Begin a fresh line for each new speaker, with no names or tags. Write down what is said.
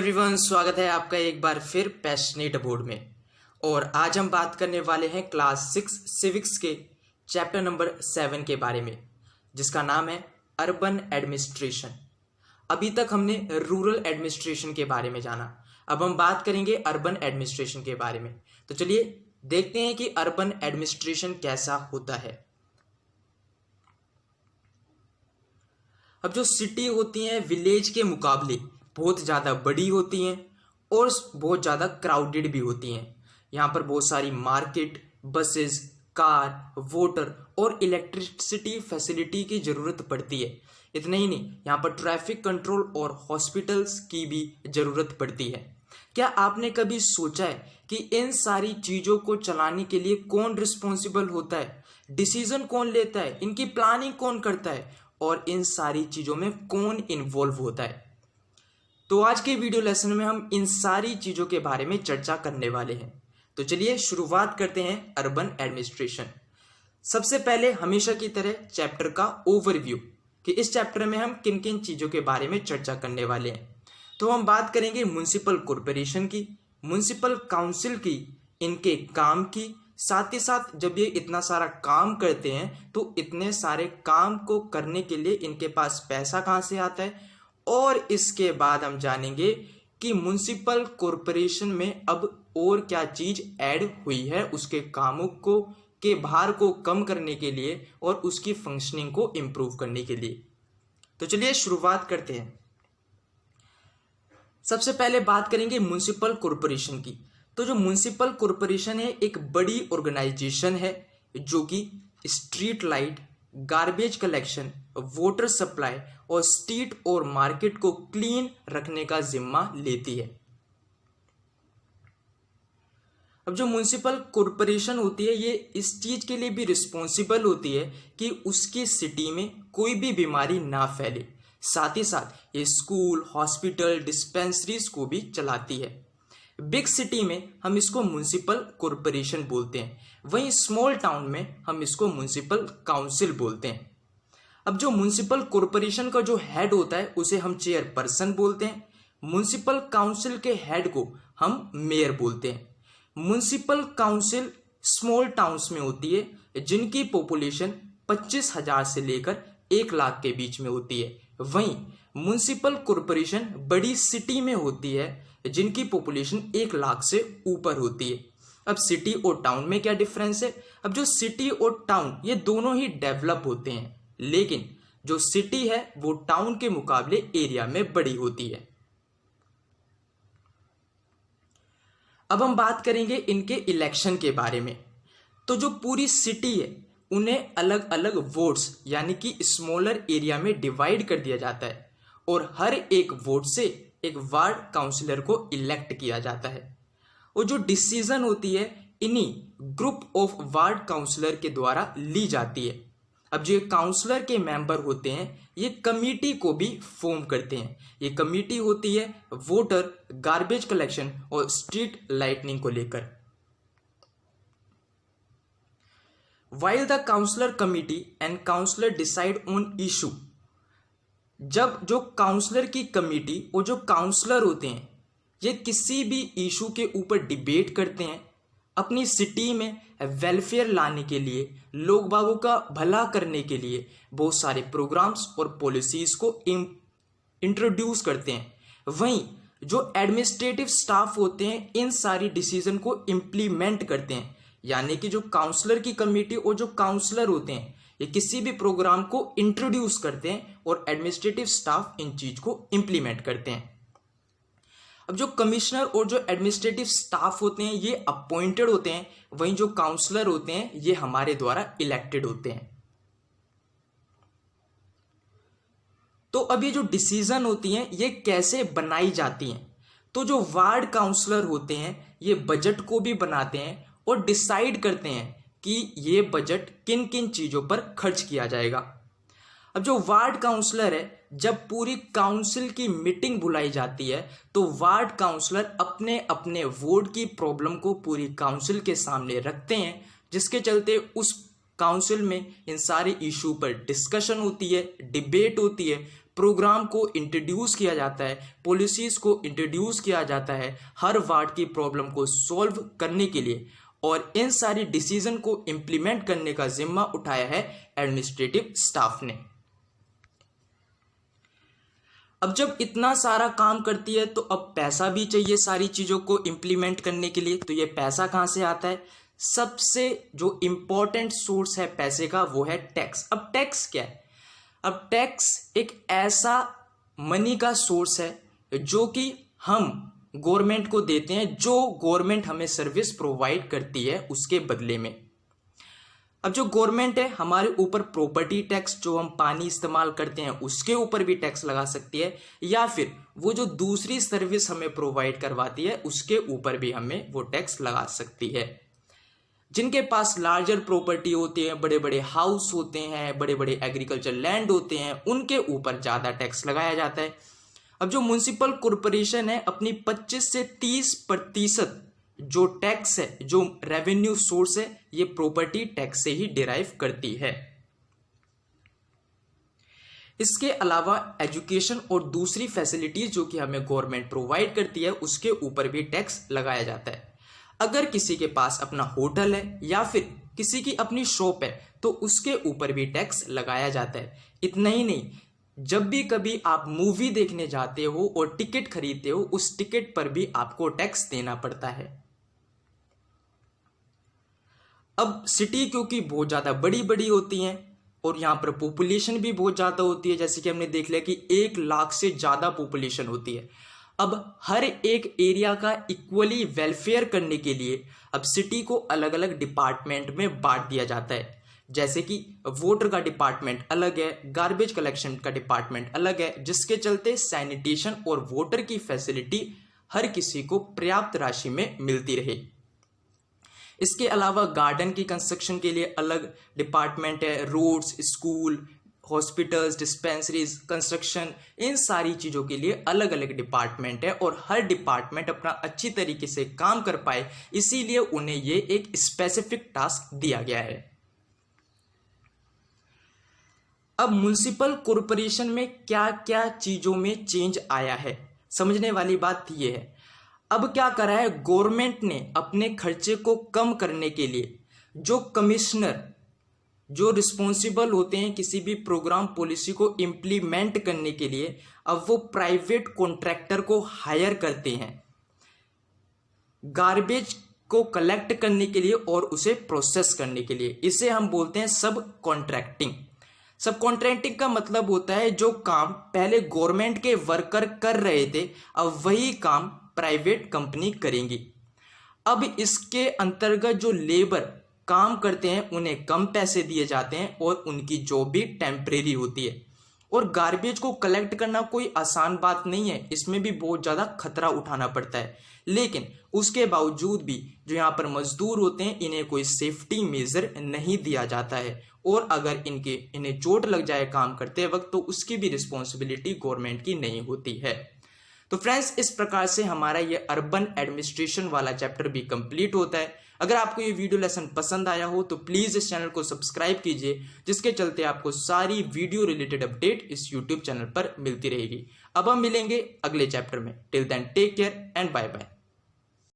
Everyone, स्वागत है आपका एक बार फिर पैशनेट बोर्ड में। और आज हम बात करने वाले हैं क्लास 6 सिविक्स के चैप्टर नंबर 7 के बारे में, जिसका नाम है अर्बन एडमिनिस्ट्रेशन। अभी तक हमने रूरल एडमिनिस्ट्रेशन के बारे में जाना, अब हम बात करेंगे अर्बन एडमिनिस्ट्रेशन के बारे में। तो चलिए देखते हैं कि अर्बन एडमिनिस्ट्रेशन कैसा होता है। अब जो सिटी होती हैं विलेज के मुकाबले बहुत ज़्यादा बड़ी होती हैं और बहुत ज़्यादा क्राउडेड भी होती हैं। यहाँ पर बहुत सारी मार्केट, बसेस, कार, वाटर और इलेक्ट्रिसिटी फैसिलिटी की ज़रूरत पड़ती है। इतना ही नहीं, यहाँ पर ट्रैफिक कंट्रोल और हॉस्पिटल्स की भी ज़रूरत पड़ती है। क्या आपने कभी सोचा है कि इन सारी चीज़ों को चलाने के लिए कौन रिस्पॉन्सिबल होता है, डिसीजन कौन लेता है, इनकी प्लानिंग कौन करता है और इन सारी चीज़ों में कौन इन्वॉल्व होता है? तो आज के वीडियो लेसन में हम इन सारी चीज़ों के बारे में चर्चा करने वाले हैं। तो चलिए शुरुआत करते हैं अर्बन एडमिनिस्ट्रेशन। सबसे पहले हमेशा की तरह चैप्टर का ओवरव्यू कि इस चैप्टर में हम किन किन चीज़ों के बारे में चर्चा करने वाले हैं। तो हम बात करेंगे म्युनिसिपल कॉरपोरेशन की, म्युनिसिपल काउंसिल की, इनके काम की। साथ ही साथ जब ये इतना सारा काम करते हैं तो इतने सारे काम को करने के लिए इनके पास पैसा कहाँ से आता है। और इसके बाद हम जानेंगे कि म्युनिसिपल कॉरपोरेशन में अब और क्या चीज़ ऐड हुई है उसके कामों को के भार को कम करने के लिए और उसकी फंक्शनिंग को इम्प्रूव करने के लिए। तो चलिए शुरुआत करते हैं। सबसे पहले बात करेंगे म्युनिसिपल कॉरपोरेशन की। तो जो म्युनिसिपल कॉरपोरेशन है एक बड़ी ऑर्गेनाइजेशन है जो कि street light, garbage collection, water supply और स्ट्रीट और मार्केट को क्लीन रखने का जिम्मा लेती है। अब जो म्युनिसिपल कॉरपोरेशन होती है ये इस चीज के लिए भी रिस्पॉन्सिबल होती है कि उसकी सिटी में कोई भी बीमारी ना फैले। साथ ही साथ ये स्कूल, हॉस्पिटल, डिस्पेंसरीज को भी चलाती है। बिग सिटी में हम इसको म्युनिसिपल कॉरपोरेशन बोलते हैं, वहीं स्मॉल टाउन में हम इसको म्युनिसिपल काउंसिल बोलते हैं। अब जो म्युनिसिपल कॉरपोरेशन का जो हेड होता है उसे हम चेयरपर्सन बोलते हैं। म्युनिसिपल काउंसिल के हेड को हम मेयर बोलते हैं। म्युनिसिपल काउंसिल स्मॉल टाउन्स में होती है जिनकी पॉपुलेशन 25,000 से लेकर 1 लाख के बीच में होती है। वहीं म्युनिसिपल कॉरपोरेशन बड़ी सिटी में होती है जिनकी पॉपुलेशन 1 लाख से ऊपर होती है। अब सिटी और टाउन में क्या डिफरेंस है? अब जो सिटी और टाउन ये दोनों ही डेवलप होते हैं, लेकिन जो सिटी है वो टाउन के मुकाबले एरिया में बड़ी होती है। अब हम बात करेंगे इनके इलेक्शन के बारे में। तो जो पूरी सिटी है उन्हें अलग अलग वोट्स यानी कि स्मॉलर एरिया में डिवाइड कर दिया जाता है और हर एक वोट से एक वार्ड काउंसलर को इलेक्ट किया जाता है और जो डिसीजन होती है इन्हीं ग्रुप ऑफ वार्ड काउंसलर के द्वारा ली जाती है। अब जो काउंसलर के मेंबर होते हैं ये कमेटी को भी फॉर्म करते हैं। ये कमेटी होती है वाटर, गार्बेज कलेक्शन और स्ट्रीट लाइटनिंग को लेकर। While the counselor committee and counselor decide on issue, जब जो काउंसलर की कमेटी और जो काउंसलर होते हैं ये किसी भी इशू के ऊपर डिबेट करते हैं, अपनी सिटी में वेलफेयर लाने के लिए, लोग बागों का भला करने के लिए बहुत सारे प्रोग्राम्स और पॉलिसीज को इंट्रोड्यूस करते हैं। वहीं जो एडमिनिस्ट्रेटिव स्टाफ होते हैं इन सारी डिसीजन को इम्प्लीमेंट करते हैं। यानी कि जो काउंसलर की कमेटी और जो काउंसलर होते हैं ये किसी भी प्रोग्राम को इंट्रोड्यूस करते हैं और एडमिनिस्ट्रेटिव स्टाफ इन चीज को इंप्लीमेंट करते हैं। अब जो कमिश्नर और जो एडमिनिस्ट्रेटिव स्टाफ होते हैं ये अपॉइंटेड होते हैं, वहीं जो काउंसलर होते हैं ये हमारे द्वारा इलेक्टेड होते हैं। तो अब ये जो डिसीजन होती हैं ये कैसे बनाई जाती हैं? तो जो वार्ड काउंसलर होते हैं ये बजट को भी बनाते हैं और डिसाइड करते हैं कि ये बजट किन किन चीज़ों पर खर्च किया जाएगा। अब जो वार्ड काउंसलर है जब पूरी काउंसिल की मीटिंग बुलाई जाती है तो वार्ड काउंसलर अपने अपने वार्ड की प्रॉब्लम को पूरी काउंसिल के सामने रखते हैं, जिसके चलते उस काउंसिल में इन सारे इशू पर डिस्कशन होती है, डिबेट होती है, प्रोग्राम को इंट्रोड्यूस किया जाता है, पॉलिसीज़ को इंट्रोड्यूस किया जाता है हर वार्ड की प्रॉब्लम को सॉल्व करने के लिए, और इन सारी डिसीजन को इम्प्लीमेंट करने का जिम्मा उठाया है एडमिनिस्ट्रेटिव स्टाफ ने। अब जब इतना सारा काम करती है तो अब पैसा भी चाहिए सारी चीज़ों को इम्प्लीमेंट करने के लिए। तो ये पैसा कहाँ से आता है? सबसे जो इम्पोर्टेंट सोर्स है पैसे का वो है टैक्स। अब टैक्स क्या है? अब टैक्स एक ऐसा मनी का सोर्स है जो कि हम गवर्नमेंट को देते हैं, जो गवर्नमेंट हमें सर्विस प्रोवाइड करती है उसके बदले में। अब जो गवर्नमेंट है हमारे ऊपर प्रॉपर्टी टैक्स, जो हम पानी इस्तेमाल करते हैं उसके ऊपर भी टैक्स लगा सकती है, या फिर वो जो दूसरी सर्विस हमें प्रोवाइड करवाती है उसके ऊपर भी हमें वो टैक्स लगा सकती है। जिनके पास लार्जर प्रॉपर्टी होती है, बड़े बड़े हाउस होते हैं, बड़े बड़े एग्रीकल्चर लैंड होते हैं, उनके ऊपर ज़्यादा टैक्स लगाया जाता है। अब जो म्युनिसिपल कॉरपोरेशन है अपनी 25 से 30% जो टैक्स है, जो रेवेन्यू सोर्स है, ये प्रॉपर्टी टैक्स से ही डिराइव करती है। इसके अलावा एजुकेशन और दूसरी फैसिलिटीज जो कि हमें गवर्नमेंट प्रोवाइड करती है उसके ऊपर भी टैक्स लगाया जाता है। अगर किसी के पास अपना होटल है या फिर किसी की अपनी शॉप है तो उसके ऊपर भी टैक्स लगाया जाता है। इतना ही नहीं, जब भी कभी आप मूवी देखने जाते हो और टिकट खरीदते हो उस टिकट पर भी आपको टैक्स देना पड़ता है। अब सिटी क्योंकि बहुत ज़्यादा बड़ी बड़ी होती हैं और यहाँ पर पॉपुलेशन भी बहुत ज़्यादा होती है, जैसे कि हमने देख लिया कि 1 लाख से ज़्यादा पॉपुलेशन होती है। अब हर एक एरिया का इक्वली वेलफेयर करने के लिए अब सिटी को अलग अलग डिपार्टमेंट में बांट दिया जाता है। जैसे कि वाटर का डिपार्टमेंट अलग है, गार्बेज कलेक्शन का डिपार्टमेंट अलग है, जिसके चलते सैनिटेशन और वाटर की फैसिलिटी हर किसी को पर्याप्त राशि में मिलती रहे। इसके अलावा गार्डन की कंस्ट्रक्शन के लिए अलग डिपार्टमेंट है, roads, school, hospitals, dispensaries, construction, इन सारी चीज़ों के लिए अलग अलग डिपार्टमेंट है और हर डिपार्टमेंट अपना अच्छी तरीके से काम कर पाए इसीलिए उन्हें ये एक स्पेसिफिक टास्क दिया गया है। अब म्युनिसिपल कॉरपोरेशन में क्या क्या चीज़ों में चेंज आया है, समझने वाली बात ये है। अब क्या करा है गवर्नमेंट ने अपने खर्चे को कम करने के लिए जो कमिश्नर, जो रिस्पॉन्सिबल होते हैं किसी भी प्रोग्राम पॉलिसी को इम्प्लीमेंट करने के लिए, अब वो प्राइवेट कॉन्ट्रैक्टर को हायर करते हैं गार्बेज को कलेक्ट करने के लिए और उसे प्रोसेस करने के लिए। इसे हम बोलते हैं सब कॉन्ट्रैक्टिंग। सब कॉन्ट्रैक्टिंग का मतलब होता है जो काम पहले गवर्नमेंट के वर्कर कर रहे थे अब वही काम प्राइवेट कंपनी करेंगी। अब इसके अंतर्गत जो लेबर काम करते हैं उन्हें कम पैसे दिए जाते हैं और उनकी जॉब भी टेम्परेरी होती है। और गार्बेज को कलेक्ट करना कोई आसान बात नहीं है, इसमें भी बहुत ज़्यादा खतरा उठाना पड़ता है। लेकिन उसके बावजूद भी जो यहाँ पर मजदूर होते हैं इन्हें कोई सेफ्टी मेजर नहीं दिया जाता है और अगर इन्हें चोट लग जाए काम करते वक्त तो उसकी भी रिस्पॉन्सिबिलिटी गवर्नमेंट की नहीं होती है। तो फ्रेंड्स, इस प्रकार से हमारा ये अर्बन एडमिनिस्ट्रेशन वाला चैप्टर भी कंप्लीट होता है। अगर आपको ये वीडियो लेसन पसंद आया हो तो प्लीज़ इस चैनल को सब्सक्राइब कीजिए, जिसके चलते आपको सारी वीडियो रिलेटेड अपडेट इस यूट्यूब चैनल पर मिलती रहेगी। अब हम मिलेंगे अगले चैप्टर में। Till then take care and bye bye.